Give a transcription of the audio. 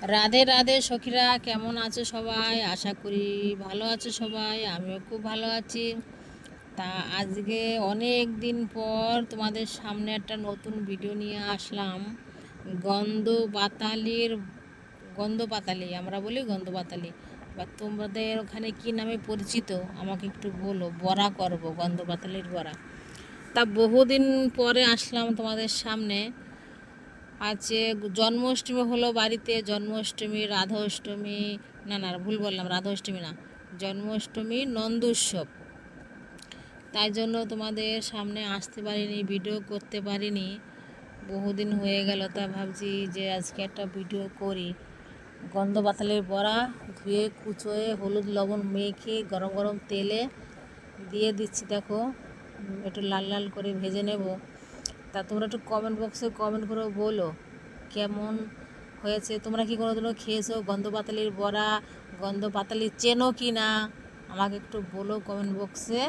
রাধে রাধে সখীরা, কেমন আছো সবাই? আশা করি ভালো আছো সবাই। আমিও খুব ভালো আছি। তা আজকে অনেক দিন পর তোমাদের সামনে একটা নতুন ভিডিও নিয়ে আসলাম। গন্ধ পাতালির গন্ধ পাতালি, আমরা বলি গন্ধ পাতালি, বা তোমাদের ওখানে কি নামে পরিচিত আমাকে একটু বলো। বড়া করব, গন্ধ পাতালির বড়া। তা বহুদিন পরে আসলাম তোমাদের সামনে। আছে জন্মাষ্টমী হলো বাড়িতে, জন্মাষ্টমী, রাধা অষ্টমী, না না ভুল বললাম, রাধা অষ্টমী না, জন্মাষ্টমী নন্দ উৎসব। তাই জন্য তোমাদের সামনে আসতে পারিনি, ভিডিও করতে পারিনি, বহুদিন হয়ে গেল। তা ভাবছি যে আজকে একটা ভিডিও করি। গন্ধ পাতালের বড়া ধুয়ে কুচোয়ে হলুদ লবণ মেখে গরম গরম তেলে দিয়ে দিচ্ছি, দেখো একটু লাল লাল করে ভেজে নেব। তা তোমরা একটু কমেন্ট বক্সে কমেন্ট করে বলো কেমন হয়েছে। তোমরা কি কোনোদিনও খেয়েছো গন্ধ পাতালির বড়া? গন্ধ পাতালি চেনো কি না আমাকে একটু বলো কমেন্ট বক্সে।